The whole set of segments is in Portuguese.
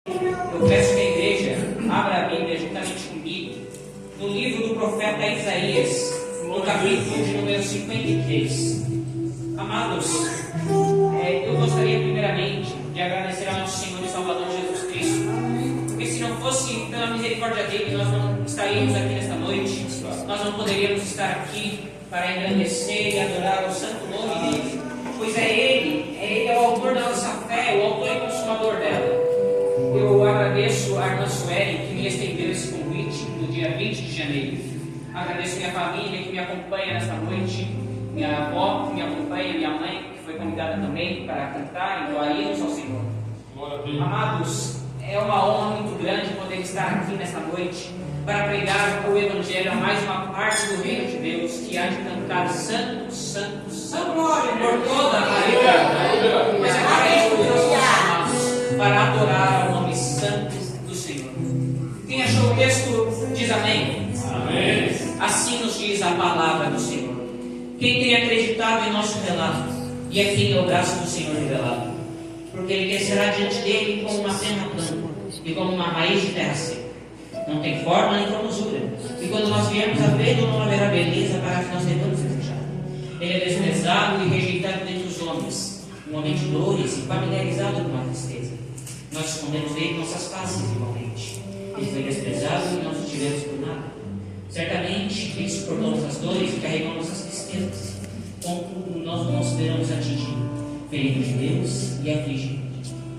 Eu peço que a igreja abra a Bíblia juntamente comigo no livro do profeta Isaías, no capítulo de número 53. Amados, eu gostaria primeiramente de agradecer ao nosso Senhor e Salvador Jesus Cristo, porque se não fosse pela misericórdia dele, nós não estaríamos aqui nesta noite, nós não poderíamos estar aqui para engrandecer e adorar o santo nome dele, pois Ele é o autor da nossa fé, o autor e consumador dela. Eu agradeço a irmã Sueli que me estendeu esse convite no dia 20 de janeiro. Agradeço minha família que me acompanha nesta noite, minha avó que me acompanha, minha mãe que foi convidada também para cantar e doar hinos ao Senhor. Amados, é uma honra muito grande poder estar aqui nesta noite para pregar o Evangelho a mais uma parte do reino de Deus que há de cantar Santo, Santo, Santo por toda a humanidade. Mas é para isso que nós somos chamados, para adorar ao nome santo do Senhor. Quem achou o texto diz amém? Amém. Assim nos diz a palavra do Senhor. Quem tem acreditado em nosso relato e a quem é o braço do Senhor revelado, porque ele descerá diante dele como uma terra plana e como uma raiz de terra seca. Não tem forma nem formosura, e quando nós viemos a vê-lo, não haverá beleza para que nós devamos desejar. Ele é desprezado e rejeitado dentre os homens, um homem de dores e familiarizado com a tristeza. Nós escondemos dele nossas faces igualmente. Ele foi desprezado e nós o tivemos por nada. Certamente ele suportou nossas dores e carregou nossas tristezas. Contudo, nós o consideramos atingido, ferido de Deus e afligido.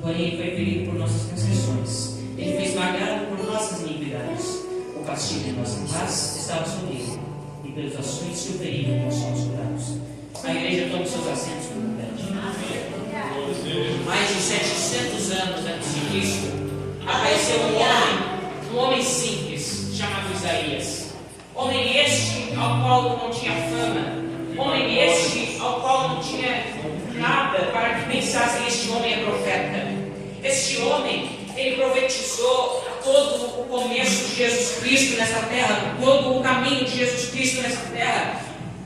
Porém, ele foi ferido por nossas transgressões. Ele foi esmagado por nossas iniquidades. O castigo de nossa paz estava sobre ele, e pelos açoites que o feriram nós somos curados. A igreja toma seus assentos por verdade. Mais de 700 anos antes de Cristo, apareceu um homem simples, chamado Isaías. Homem este ao qual não tinha fama, homem este ao qual não tinha nada para que pensassem: este homem é profeta. Este homem, ele profetizou todo o começo de Jesus Cristo nessa terra, todo o caminho de Jesus Cristo nessa terra.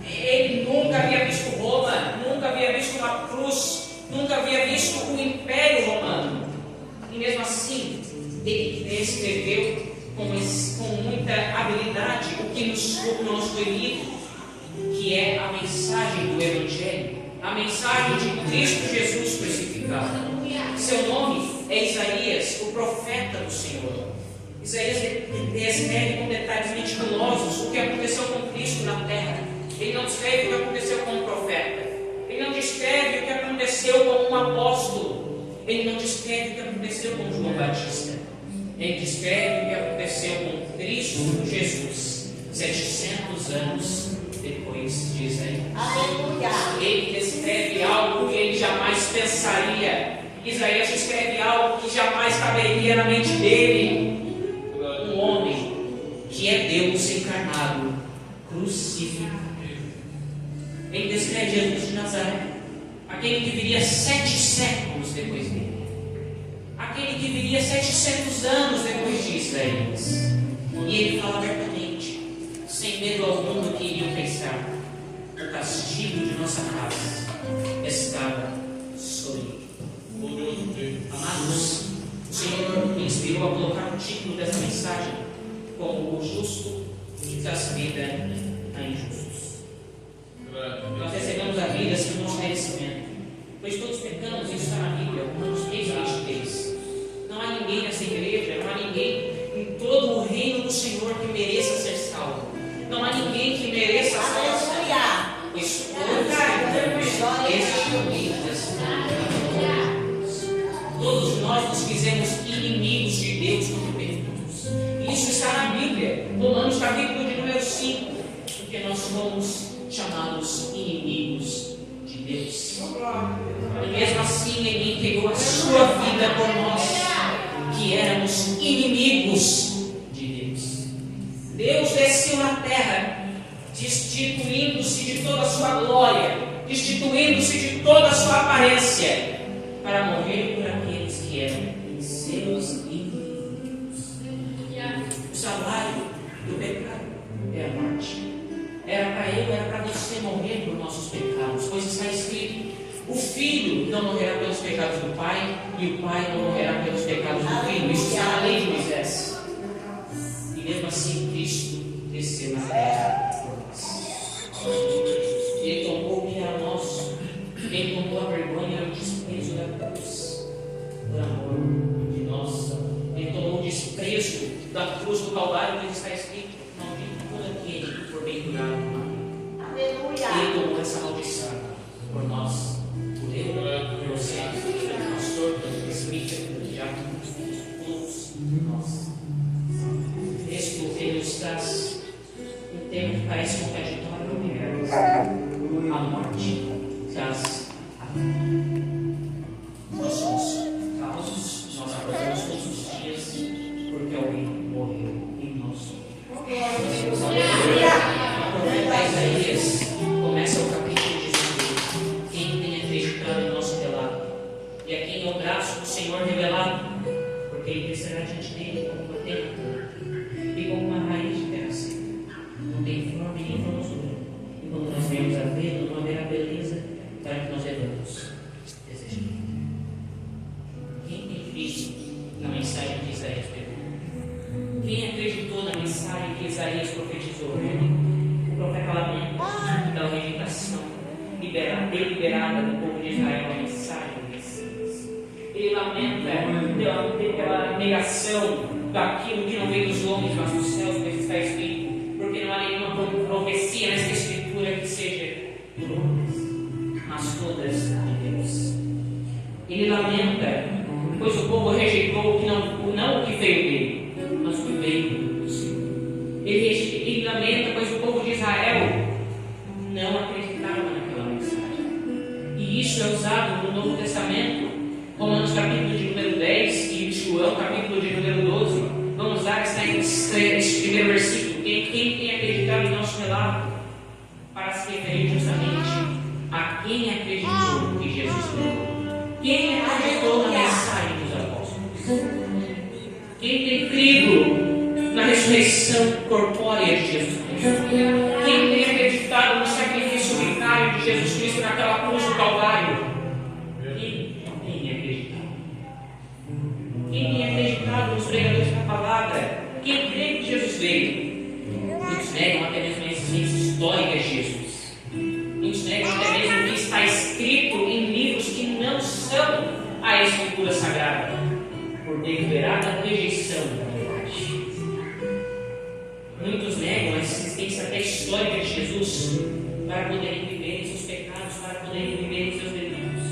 Ele nunca havia visto Roma, nunca havia visto uma cruz, nunca havia visto o Império Romano. E mesmo assim, ele escreveu com muita habilidade o que nos foi lido, que é a mensagem do Evangelho, a mensagem de Cristo Jesus crucificado. Seu nome é Isaías, o profeta do Senhor. Isaías descreve com detalhes meticulosos o que aconteceu com Cristo na terra. Ele não descreve o que aconteceu com um profeta. Ele não descreve o que aconteceu com um apóstolo. Ele não descreve o que aconteceu com João Batista. Ele descreve o que aconteceu com Cristo Jesus, 700 anos depois de Isaías. Ele descreve algo que ele jamais pensaria. Isaías descreve algo que jamais caberia na mente dele. Um homem que é Deus encarnado, crucificado. Ele descreve Jesus de Nazaré, aquele que viria 7 séculos depois dele, aquele que viria 700 anos depois de Isaías. E ele fala abertamente, sem medo algum do que iriam pensar: o castigo de nossa raça estava sobre ele. Amados, o Senhor me inspirou a colocar o título dessa mensagem como o justo que traz vida a injustos. Nós recebemos a vida sem o nosso merecimento, pois todos pecamos, isso está na Bíblia, Romanos 3:23. Não há ninguém nessa igreja, não há ninguém em todo o reino do Senhor que mereça ser salvo. Não há ninguém que mereça a salvação, pois todos todos nós nos fizemos inimigos de Deus quando pecamos. Isso está na Bíblia, Romanos capítulo de número 5, porque nós somos chamados inimigos de Deus. E mesmo assim Ele entregou a sua vida por nós, que éramos inimigos de Deus. Deus desceu na terra, destituindo-se de toda a sua glória, destituindo-se de toda a sua aparência, para morrer por aqueles que eram seus inimigos. O salário do pecado é a morte. Era para eu, era para você morrer por nossos pecados, pois está escrito: o Filho não morrerá pelos pecados do Pai, e o Pai não morrerá pelos pecados do Filho. da cruz do Calvário, onde está escrito: maldito todo aquele que for bem-aventurado no maligno. Ele tomou essa maldição por nós, por eu, por você, pelo pastor, pelo presbítero, pelo diácono, todos nós. O texto ele nos traz um tema que parece contraditório. A morte traz a vida. Nós somos causos, nós acordamos todos os dias porque alguém morreu em nós. O profeta Isaías começa o capítulo dizendo: quem tem acreditado em nosso relato, e a quem é o braço do Senhor revelado, porque ele descerá diante dele como uma terra pura e como uma raiz de terra seca. Não tem forma nem formosura, e quando nós vemos a vida, não haverá beleza para que nós devamos desejar. Quem tem crido na mensagem que Isaías pregou? Quem acreditou na mensagem que Isaías profetizou? O profeta lamenta pela rejeitação deliberada do povo de Israel a mensagem do Messias. Ele lamenta pela negação daquilo que não veio dos homens, mas dos céus, pois está escrito: porque não há nenhuma profecia nesta escritura que seja por homens, mas todas de Deus. Ele lamenta, pois o povo rejeitou não o que veio dele, mas o que veio do Senhor. Ele lamenta, pois o povo de Israel não acreditava naquela mensagem. E isso é usado no Novo Testamento, Romanos capítulo de número 10 e João capítulo de número 12. Vamos lá, está esse primeiro versículo: quem tem acreditado em nosso relato, para se referir justamente a quem acreditou que Jesus veio. Quem acreditou na mensagem dos apóstolos? Quem tem crido na ressurreição corpórea de Jesus Cristo? Quem tem acreditado no sacrifício vicário de Jesus Cristo naquela cruz do Calvário? Quem tem acreditado? Quem tem acreditado nos pregadores da palavra? Quem crê que Jesus veio? Muitos negam até mesmo a existência histórica de Jesus. Muitos negam até mesmo que está escrito em livros que não são a Escritura Sagrada, por deliberada rejeição da verdade. Muitos negam a existência até histórica de Jesus para poderem viver em seus pecados, para poderem viver em seus delitos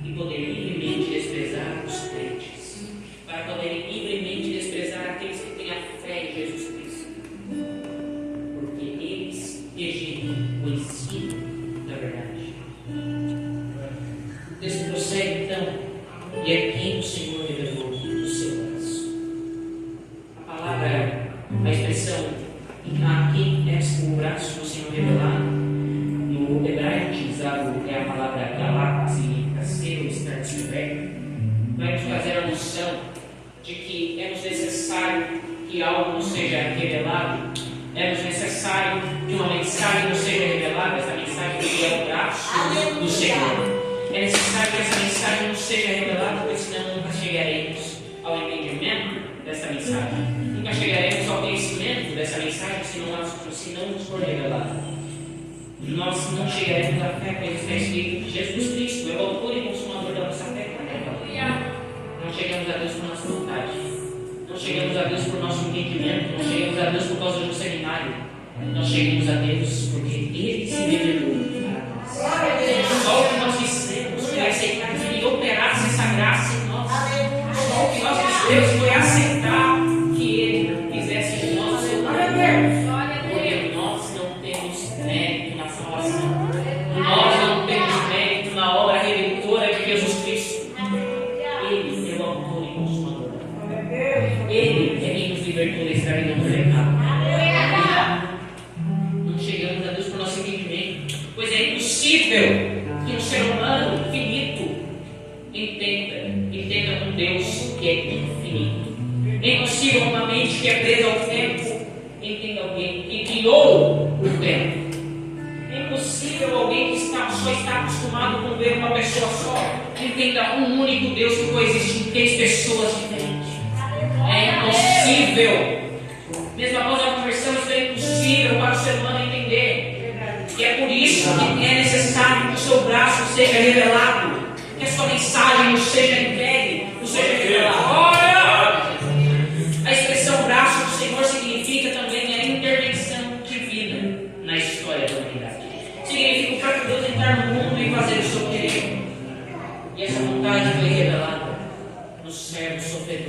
e poderem livremente desprezar os crentes, para poderem livremente desprezar aqueles que têm a fé em Jesus Cristo, porque eles rejeitam o ensino da verdade. O texto prossegue então: e é quem o Senhor revelou do seu braço. A palavra, a expressão a quem é o braço do Senhor revelado, no hebraico utilizado é a palavra galá, que significa ser ou estar descoberto, vai nos trazer a noção de que é necessário que algo nos seja revelado, é necessário que uma mensagem nos seja revelada, essa mensagem que é o braço do Senhor. É necessário que essa mensagem nos seja revelada, porque senão nunca chegaremos ao entendimento dessa mensagem. Nunca chegaremos ao conhecimento dessa mensagem se não nos for revelada. Nós não chegaremos à fé, pois está escrito que Jesus Cristo é o autor e consumador da nossa fé. Não chegamos a Deus por nossa vontade. Não chegamos a Deus por nosso entendimento. Não chegamos a Deus por causa de um seminário. Nós chegamos a Deus porque Ele se revelou para nós. Só o que nós fizemos foi aceitar que Ele operasse essa graça em nós. Só o que nós fizemos foi aceitar que Ele fizesse de nós o seu trabalho. Porque nós não temos mérito na salvação. Nós não temos mérito na obra redentora de Jesus Cristo. Ele é o autor e consumador. Ele é quem nos libertou da escravidão do pecado. Não chegamos a Deus por nosso entendimento, pois é impossível que um ser humano finito entenda um Deus que é infinito. É impossível uma mente que é presa ao tempo entenda alguém que criou o tempo. É impossível alguém que só está acostumado com ver uma pessoa só entenda um único Deus que coexiste em 3 pessoas diferentes. É impossível. Mesmo após a conversão, isso é impossível para o ser humano entender. E é por isso que é necessário que o seu braço seja revelado, que a sua mensagem nos seja entregue, nos seja revelada. A expressão braço do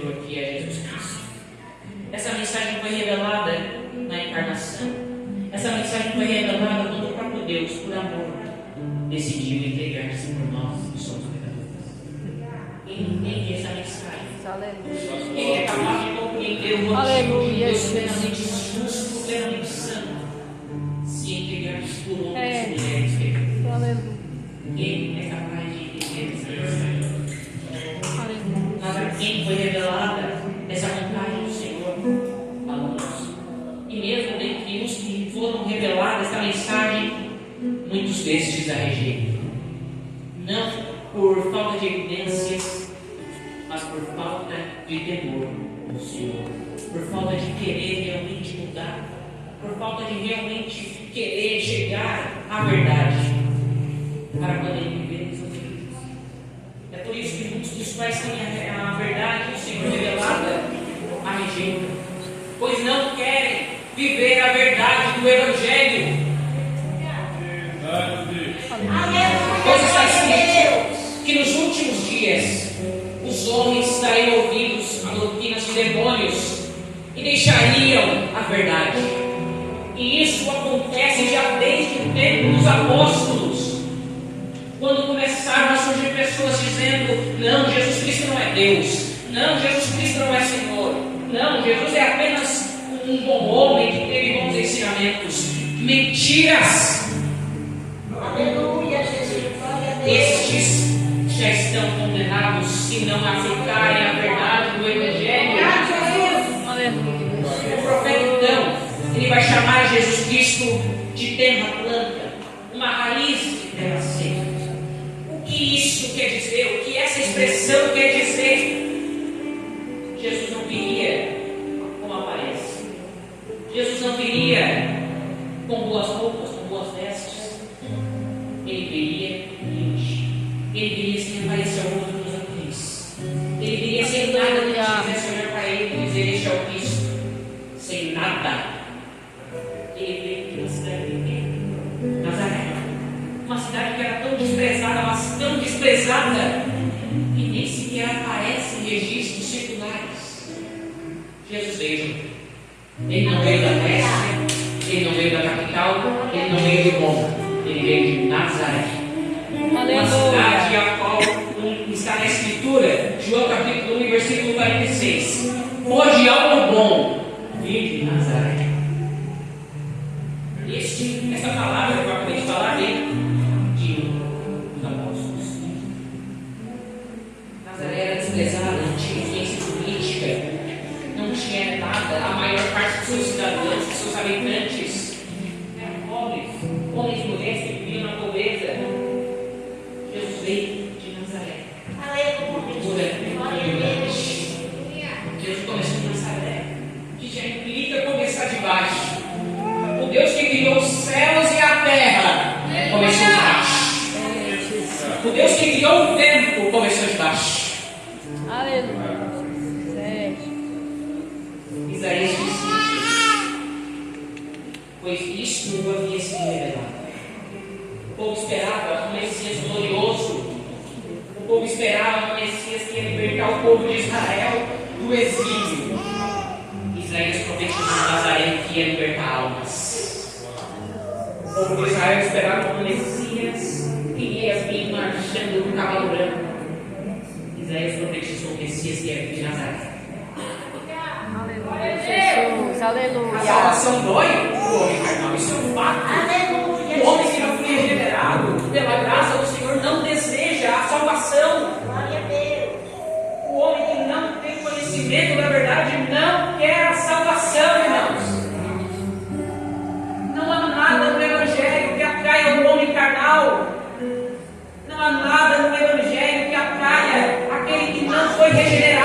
Senhor, que é Jesus Cristo. Essa mensagem foi revelada na encarnação. Essa mensagem foi revelada quando o próprio Deus, por amor, decidiu entregar-se por nós que somos pecadores. Quem entende essa mensagem? Quem é capaz de compreender o motivo de Deus plenamente justo, plenamente santo, se entregar por homens e mulheres pecadores? Quem é capaz de entender essa mensagem? Mas quem foi revelada essa vontade do Senhor a nós? E mesmo dentre os que foram reveladas essa mensagem, muitos destes a rejeitam. Não por falta de evidências, mas por falta de temor ao Senhor. Por falta de querer realmente mudar. Por falta de realmente querer chegar à verdade. Para poder viver os felizes. É por isso que muitos dos quais têm a verdade do Senhor revelada a rejeitam. Pois não querem viver a verdade do Evangelho. Pois está escrito que nos últimos dias os homens dariam ouvidos a doutrinas de demônios e deixariam a verdade. E isso acontece já desde o tempo dos apóstolos, quando começaram a surgir pessoas dizendo: não, Jesus Cristo não é Deus, não, Jesus Cristo não é Senhor, não, Jesus é apenas um bom homem que teve bons ensinamentos. Mentiras! Aleluia, Jesus. Estes já estão condenados se não aplicarem a verdade do Evangelho. O profeta, então, ele vai chamar Jesus Cristo de terra plana, uma raiz de terra seca. O que isso quer dizer? O que essa expressão quer dizer? Jesus não viria como aparece. Jesus não viria com boas roupas, com boas vestes. Ele viria humilde. Ele viria sem aparecer ao rosto dos atores. Ele viria sem nada que quisesse olhar para ele e dizer: este é o Cristo. Sem nada. Ele veio de uma cidade pequena, Nazaré. Uma cidade que era tão desprezada, mas tão desprezada, que nem sequer aparece em registros seculares. Jesus veio. Ele não veio da Grécia, ele não veio da capital, ele não veio de Roma, ele veio de Nazaré. Uma cidade a qual está na Escritura, João capítulo 1, versículo 46. Pode algo bom vir de Nazaré. Essa palavra que eu acabei de falar vem de um dos apóstolos. Nazaré era desprezada, não tinha influência política, não tinha nada. A maior parte dos seus cidadãos, dos seus habitantes, eram pobres, homens e mulheres que viviam na pobreza. Jesus veio de Nazaré. Jesus começou em Nazaré, que já implica começar de baixo. O Deus que criou os céus e a terra começou de baixo. O Deus que criou o vento começou de baixo. Aleluia. Isaías disse: pois isto não havia sido revelado. O povo esperava um Messias glorioso. O povo esperava um Messias que ia libertar o povo de Israel do exílio. Isaías profetizou em Nazaré que ia libertar almas. O povo de Israel esperava um Messias que ia vir marchando no cavalo branco. Isaías profetizou o Messias que ia vir de Nazaré. Aleluia, Jesus. Aleluia. A salvação dói o homem carnal, isso é um fato. Aleluia. O homem que não foi regenerado pela graça do Senhor não deseja a salvação. Glória a Deus. O homem que não tem conhecimento da verdade não quer a salvação, irmãos. Não há nada no Evangelho que atraia o homem carnal. Não há nada no Evangelho que atraia aquele que não foi regenerado.